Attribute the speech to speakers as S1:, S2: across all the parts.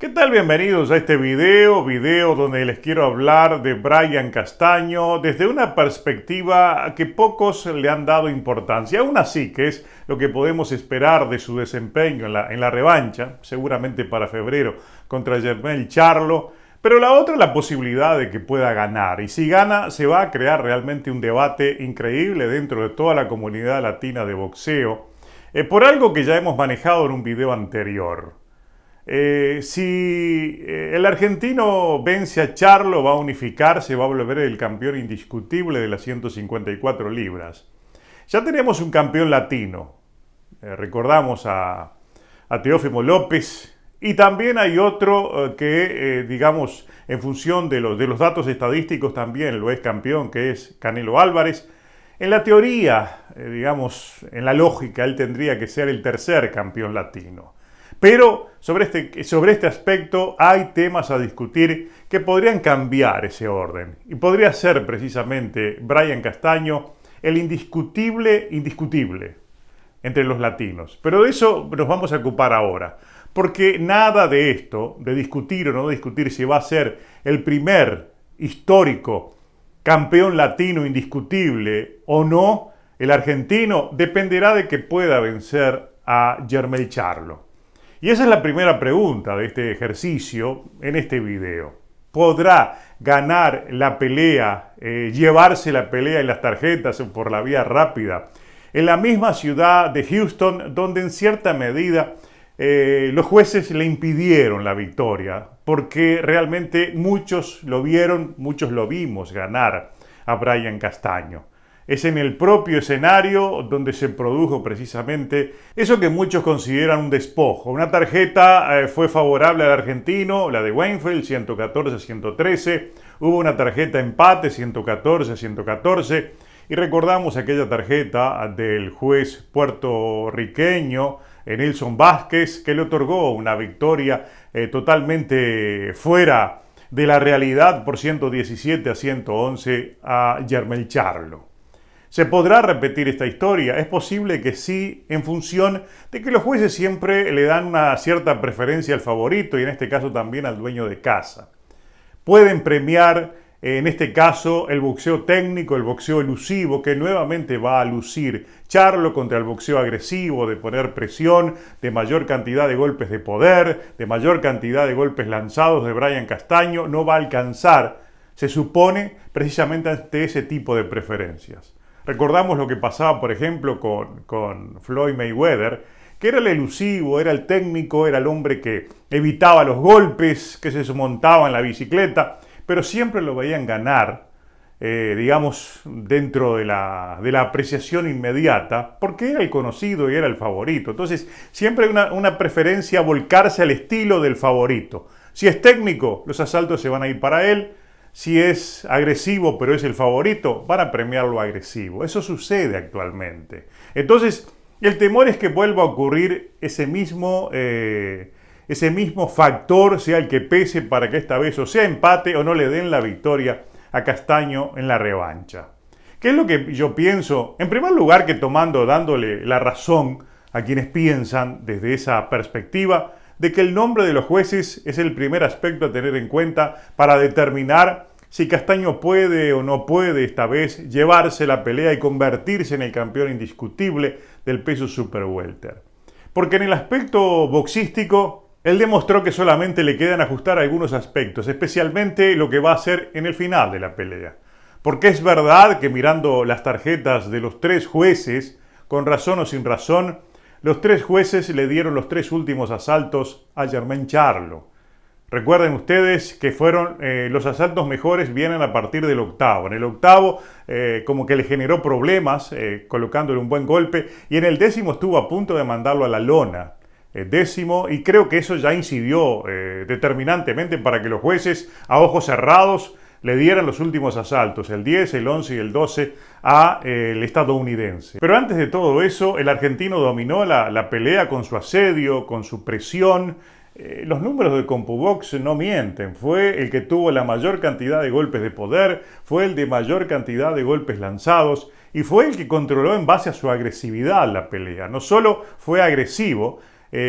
S1: ¿Qué tal? Bienvenidos a este video donde les quiero hablar de Brian Castaño desde una perspectiva a que pocos le han dado importancia. Aún así, que es lo que podemos esperar de su desempeño en la revancha, seguramente para febrero contra Jermell Charlo, pero la otra es la posibilidad de que pueda ganar. Y si gana, se va a crear realmente un debate increíble dentro de toda la comunidad latina de boxeo, por algo que ya hemos manejado en un video anterior. Si el argentino vence a Charlo, va a unificarse, va a volver el campeón indiscutible de las 154 libras. Ya tenemos un campeón latino, recordamos a Teófimo López, y también hay otro que, digamos, en función de los datos estadísticos también lo es campeón, que es Canelo Álvarez. En la teoría, digamos, en la lógica, él tendría que ser el tercer campeón latino. Pero sobre este aspecto hay temas a discutir que podrían cambiar ese orden. Y podría ser precisamente Brian Castaño el indiscutible entre los latinos. Pero de eso nos vamos a ocupar ahora. Porque nada de esto, de discutir o no discutir si va a ser el primer histórico campeón latino indiscutible o no, el argentino, dependerá de que pueda vencer a Jermell Charlo. Y esa es la primera pregunta de este ejercicio en este video. ¿Podrá ganar la pelea, llevarse la pelea y las tarjetas por la vía rápida en la misma ciudad de Houston, donde en cierta medida los jueces le impidieron la victoria? Porque realmente muchos lo vieron, muchos lo vimos ganar a Brian Castaño. Es en el propio escenario donde se produjo precisamente eso que muchos consideran un despojo. Una tarjeta fue favorable al argentino, la de Weinfeld, 114-113. Hubo una tarjeta empate, 114-114. Y recordamos aquella tarjeta del juez puertorriqueño Nelson Vázquez, que le otorgó una victoria totalmente fuera de la realidad por 117-111 a Jermell Charlo. ¿Se podrá repetir esta historia? Es posible que sí, en función de que los jueces siempre le dan una cierta preferencia al favorito y en este caso también al dueño de casa. Pueden premiar, en este caso, el boxeo técnico, el boxeo elusivo, que nuevamente va a lucir Charlo contra el boxeo agresivo, de poner presión, de mayor cantidad de golpes de poder, de mayor cantidad de golpes lanzados de Brian Castaño. No va a alcanzar, se supone, precisamente ante ese tipo de preferencias. Recordamos lo que pasaba, por ejemplo, con Floyd Mayweather, que era el elusivo, era el técnico, era el hombre que evitaba los golpes, que se montaba en la bicicleta, pero siempre lo veían ganar, digamos, dentro de la apreciación inmediata, porque era el conocido y era el favorito. Entonces, siempre hay una preferencia a volcarse al estilo del favorito. Si es técnico, los asaltos se van a ir para él. Si es agresivo, pero es el favorito, van a premiarlo agresivo. Eso sucede actualmente. Entonces, el temor es que vuelva a ocurrir ese mismo factor, sea el que pese, para que esta vez o sea empate o no le den la victoria a Castaño en la revancha. ¿Qué es lo que yo pienso? En primer lugar, que dándole la razón a quienes piensan desde esa perspectiva, de que el nombre de los jueces es el primer aspecto a tener en cuenta para determinar si Castaño puede o no puede esta vez llevarse la pelea y convertirse en el campeón indiscutible del peso super welter. Porque en el aspecto boxístico, él demostró que solamente le quedan ajustar algunos aspectos, especialmente lo que va a hacer en el final de la pelea. Porque es verdad que mirando las tarjetas de los tres jueces, con razón o sin razón, los tres jueces le dieron los tres últimos asaltos a Jermell Charlo. Recuerden ustedes que fueron los asaltos mejores vienen a partir del octavo. En el octavo como que le generó problemas colocándole un buen golpe y en el décimo estuvo a punto de mandarlo a la lona. Décimo, y creo que eso ya incidió determinantemente para que los jueces a ojos cerrados le dieran los últimos asaltos, el 10, el 11 y el 12, al estadounidense. Pero antes de todo eso, el argentino dominó la pelea con su asedio, con su presión. Los números de CompuBox no mienten. Fue el que tuvo la mayor cantidad de golpes de poder, fue el de mayor cantidad de golpes lanzados y fue el que controló en base a su agresividad la pelea. No solo fue agresivo,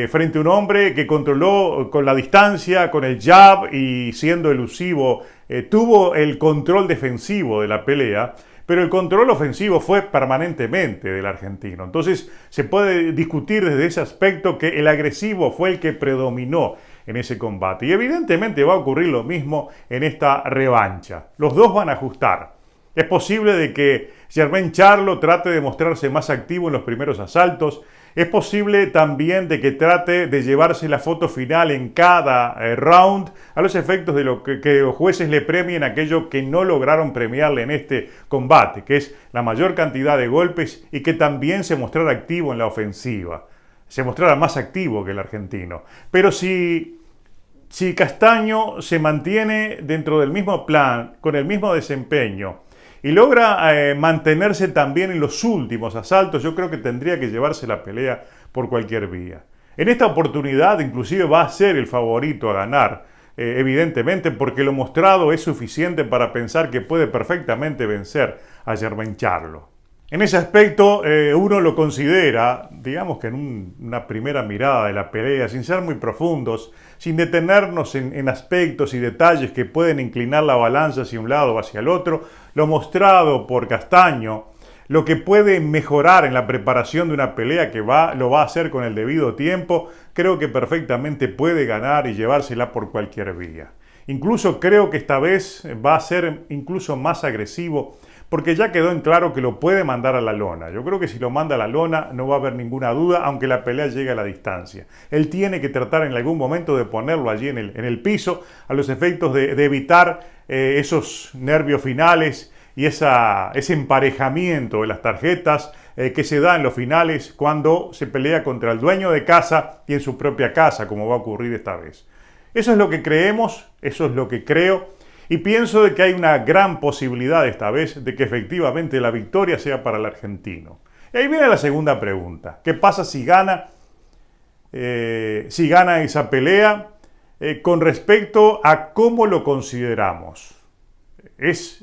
S1: frente a un hombre que controló con la distancia, con el jab y siendo elusivo, tuvo el control defensivo de la pelea, pero el control ofensivo fue permanentemente del argentino. Entonces se puede discutir desde ese aspecto que el agresivo fue el que predominó en ese combate. Y evidentemente va a ocurrir lo mismo en esta revancha. Los dos van a ajustar. Es posible de que Jermell Charlo trate de mostrarse más activo en los primeros asaltos. Es posible también de que trate de llevarse la foto final en cada round a los efectos de lo que los jueces le premien aquello que no lograron premiarle en este combate, que es la mayor cantidad de golpes y que también se mostrara activo en la ofensiva. Se mostrara más activo que el argentino. Pero si Castaño se mantiene dentro del mismo plan, con el mismo desempeño, y logra mantenerse también en los últimos asaltos, yo creo que tendría que llevarse la pelea por cualquier vía. En esta oportunidad inclusive va a ser el favorito a ganar, evidentemente, porque lo mostrado es suficiente para pensar que puede perfectamente vencer a Jermell Charlo. En ese aspecto uno lo considera, digamos que en una primera mirada de la pelea, sin ser muy profundos, sin detenernos en aspectos y detalles que pueden inclinar la balanza hacia un lado o hacia el otro, lo mostrado por Castaño, lo que puede mejorar en la preparación de una pelea que lo va a hacer con el debido tiempo, creo que perfectamente puede ganar y llevársela por cualquier vía. Incluso creo que esta vez va a ser incluso más agresivo, porque ya quedó en claro que lo puede mandar a la lona. Yo creo que si lo manda a la lona no va a haber ninguna duda, aunque la pelea llegue a la distancia. Él tiene que tratar en algún momento de ponerlo allí en el piso, a los efectos de evitar esos nervios finales y ese emparejamiento de las tarjetas que se da en los finales cuando se pelea contra el dueño de casa y en su propia casa, como va a ocurrir esta vez. Eso es lo que creemos, eso es lo que creo. Y pienso de que hay una gran posibilidad esta vez de que efectivamente la victoria sea para el argentino. Y ahí viene la segunda pregunta. ¿Qué pasa si gana esa pelea con respecto a cómo lo consideramos?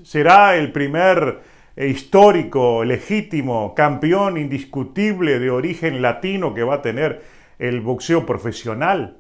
S1: ¿Será el primer histórico, legítimo, campeón indiscutible de origen latino que va a tener el boxeo profesional?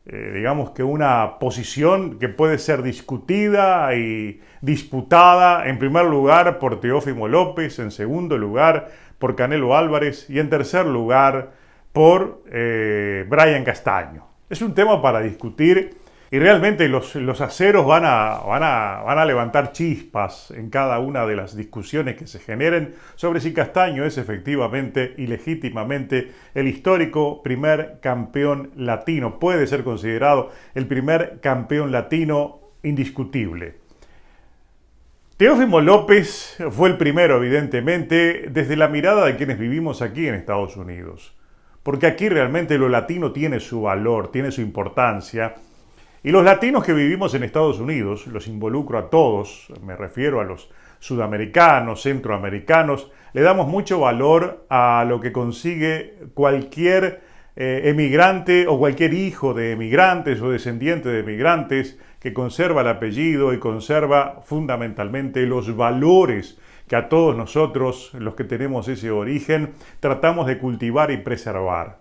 S1: Digamos que una posición que puede ser discutida y disputada en primer lugar por Teófimo López, en segundo lugar por Canelo Álvarez y en tercer lugar por Brian Castaño. Es un tema para discutir y realmente los aceros van a levantar chispas en cada una de las discusiones que se generen sobre si Castaño es efectivamente y legítimamente el histórico primer campeón latino. Puede ser considerado el primer campeón latino indiscutible. Teófimo López fue el primero, evidentemente, desde la mirada de quienes vivimos aquí en Estados Unidos. Porque aquí realmente lo latino tiene su valor, tiene su importancia. Y los latinos que vivimos en Estados Unidos, los involucro a todos, me refiero a los sudamericanos, centroamericanos, le damos mucho valor a lo que consigue cualquier emigrante o cualquier hijo de emigrantes o descendiente de emigrantes que conserva el apellido y conserva fundamentalmente los valores que a todos nosotros, los que tenemos ese origen, tratamos de cultivar y preservar.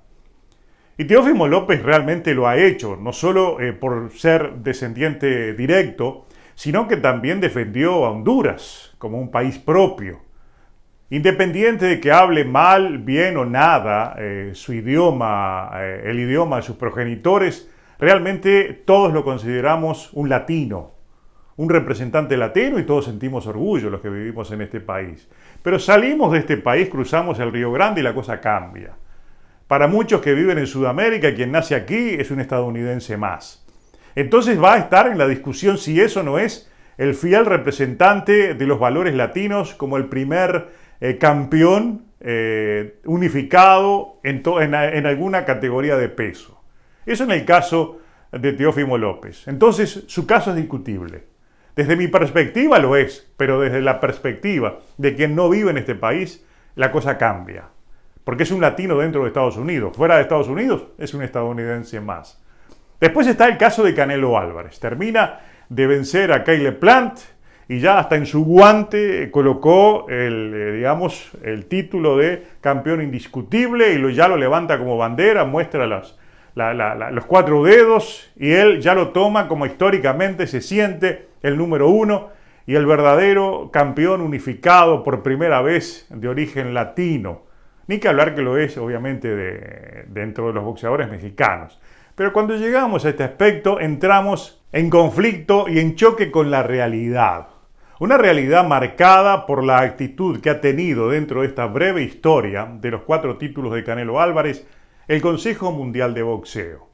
S1: Y Teófimo López realmente lo ha hecho, no solo por ser descendiente directo, sino que también defendió a Honduras como un país propio. Independiente de que hable mal, bien o nada su idioma, el idioma de sus progenitores, realmente todos lo consideramos un latino, un representante latino y todos sentimos orgullo los que vivimos en este país. Pero salimos de este país, cruzamos el Río Grande y la cosa cambia. Para muchos que viven en Sudamérica, quien nace aquí es un estadounidense más. Entonces va a estar en la discusión si eso no es el fiel representante de los valores latinos como el primer campeón unificado en alguna categoría de peso. Eso en el caso de Teófimo López. Entonces su caso es discutible. Desde mi perspectiva lo es, pero desde la perspectiva de quien no vive en este país, la cosa cambia. Porque es un latino dentro de Estados Unidos. Fuera de Estados Unidos es un estadounidense más. Después está el caso de Canelo Álvarez. Termina de vencer a Caleb Plant y ya hasta en su guante colocó digamos, el título de campeón indiscutible y ya lo levanta como bandera, muestra los 4 dedos y él ya lo toma como históricamente se siente el número 1 y el verdadero campeón unificado por primera vez de origen latino. Ni que hablar que lo es, obviamente, dentro de los boxeadores mexicanos. Pero cuando llegamos a este aspecto, entramos en conflicto y en choque con la realidad. Una realidad marcada por la actitud que ha tenido dentro de esta breve historia de los 4 títulos de Canelo Álvarez, el Consejo Mundial de Boxeo.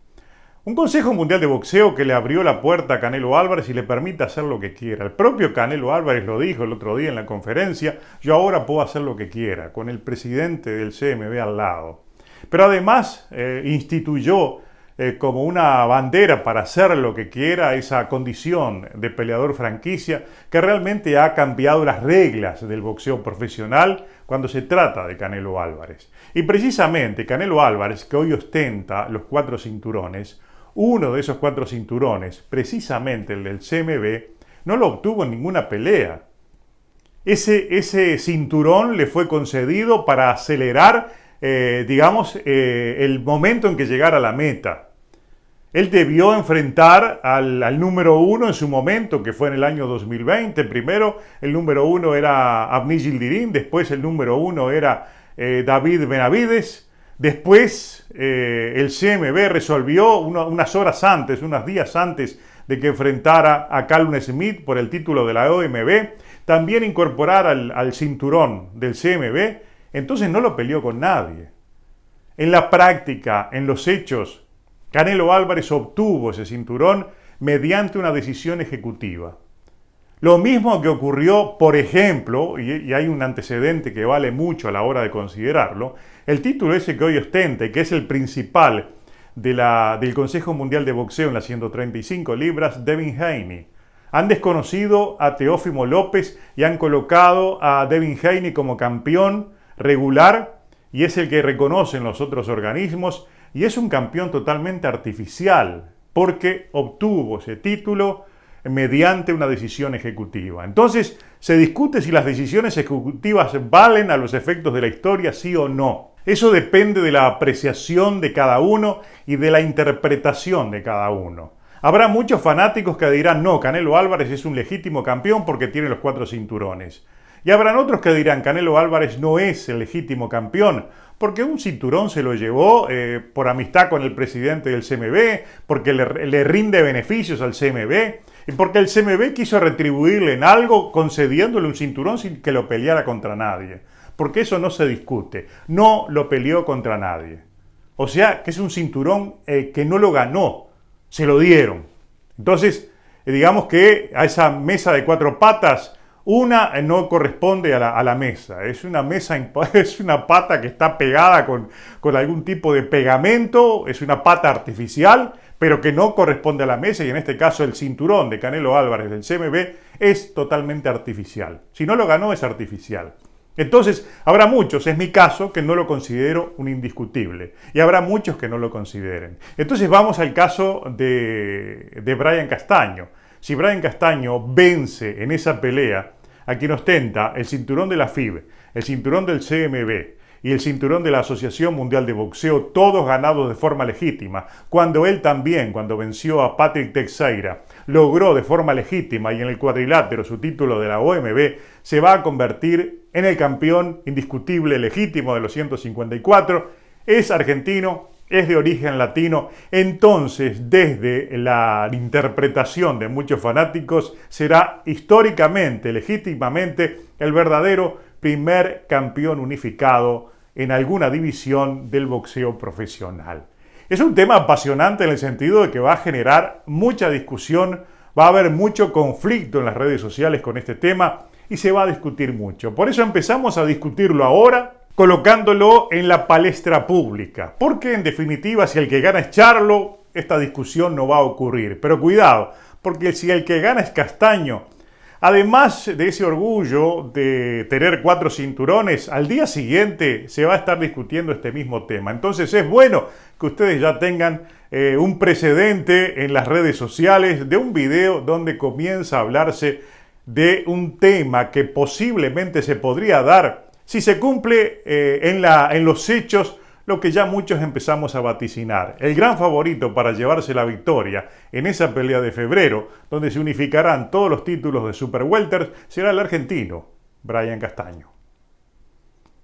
S1: Un Consejo Mundial de Boxeo que le abrió la puerta a Canelo Álvarez y le permite hacer lo que quiera. El propio Canelo Álvarez lo dijo el otro día en la conferencia, yo ahora puedo hacer lo que quiera, con el presidente del CMB al lado. Pero además instituyó como una bandera para hacer lo que quiera esa condición de peleador franquicia que realmente ha cambiado las reglas del boxeo profesional cuando se trata de Canelo Álvarez. Y precisamente Canelo Álvarez, que hoy ostenta los 4 cinturones, uno de esos 4 cinturones, precisamente el del CMB, no lo obtuvo en ninguna pelea. Ese cinturón le fue concedido para acelerar, digamos, el momento en que llegara a la meta. Él debió enfrentar al número 1 en su momento, que fue en el año 2020. Primero el número 1 era Avni Yildirim, después el número 1 era David Benavides. Después el CMB resolvió unas horas antes, unos días antes de que enfrentara a Callum Smith por el título de la OMB, también incorporar al cinturón del CMB. Entonces no lo peleó con nadie. En la práctica, en los hechos, Canelo Álvarez obtuvo ese cinturón mediante una decisión ejecutiva. Lo mismo que ocurrió, por ejemplo, y hay un antecedente que vale mucho a la hora de considerarlo, el título ese que hoy ostenta, que es el principal del Consejo Mundial de Boxeo en las 135 libras, Devin Haney. Han desconocido a Teófimo López y han colocado a Devin Haney como campeón regular y es el que reconocen los otros organismos y es un campeón totalmente artificial porque obtuvo ese título mediante una decisión ejecutiva. Entonces, se discute si las decisiones ejecutivas valen a los efectos de la historia, sí o no. Eso depende de la apreciación de cada uno y de la interpretación de cada uno. Habrá muchos fanáticos que dirán, no, Canelo Álvarez es un legítimo campeón porque tiene los 4 cinturones. Y habrán otros que dirán, Canelo Álvarez no es el legítimo campeón porque un cinturón se lo llevó por amistad con el presidente del CMB, porque le rinde beneficios al CMB y porque el CMB quiso retribuirle en algo concediéndole un cinturón sin que lo peleara contra nadie. Porque eso no se discute, no lo peleó contra nadie. O sea, que es un cinturón que no lo ganó, se lo dieron. Entonces, digamos que a esa mesa de 4 patas, una no corresponde a la mesa. Es una mesa, es una pata que está pegada con algún tipo de pegamento, es una pata artificial, pero que no corresponde a la mesa, y en este caso el cinturón de Canelo Álvarez del CMB es totalmente artificial. Si no lo ganó, es artificial. Entonces, habrá muchos, es mi caso, que no lo considero un indiscutible. Y habrá muchos que no lo consideren. Entonces vamos al caso de Brian Castaño. Si Brian Castaño vence en esa pelea a quien ostenta el cinturón de la FIB, el cinturón del CMB y el cinturón de la Asociación Mundial de Boxeo, todos ganados de forma legítima, cuando él también, cuando venció a Patrick Teixeira, logró de forma legítima y en el cuadrilátero su título de la OMB, se va a convertir en el campeón indiscutible legítimo de los 154, es argentino, es de origen latino, entonces desde la interpretación de muchos fanáticos será históricamente, legítimamente, el verdadero primer campeón unificado en alguna división del boxeo profesional. Es un tema apasionante en el sentido de que va a generar mucha discusión, va a haber mucho conflicto en las redes sociales con este tema y se va a discutir mucho. Por eso empezamos a discutirlo ahora, colocándolo en la palestra pública. Porque en definitiva, si el que gana es Charlo, esta discusión no va a ocurrir. Pero cuidado, porque si el que gana es Castaño, además de ese orgullo de tener 4 cinturones, al día siguiente se va a estar discutiendo este mismo tema. Entonces es bueno que ustedes ya tengan un precedente en las redes sociales de un video donde comienza a hablarse de un tema que posiblemente se podría dar si se cumple en los hechos lo que ya muchos empezamos a vaticinar. El gran favorito para llevarse la victoria en esa pelea de febrero, donde se unificarán todos los títulos de Super Welter, será el argentino Brian Castaño.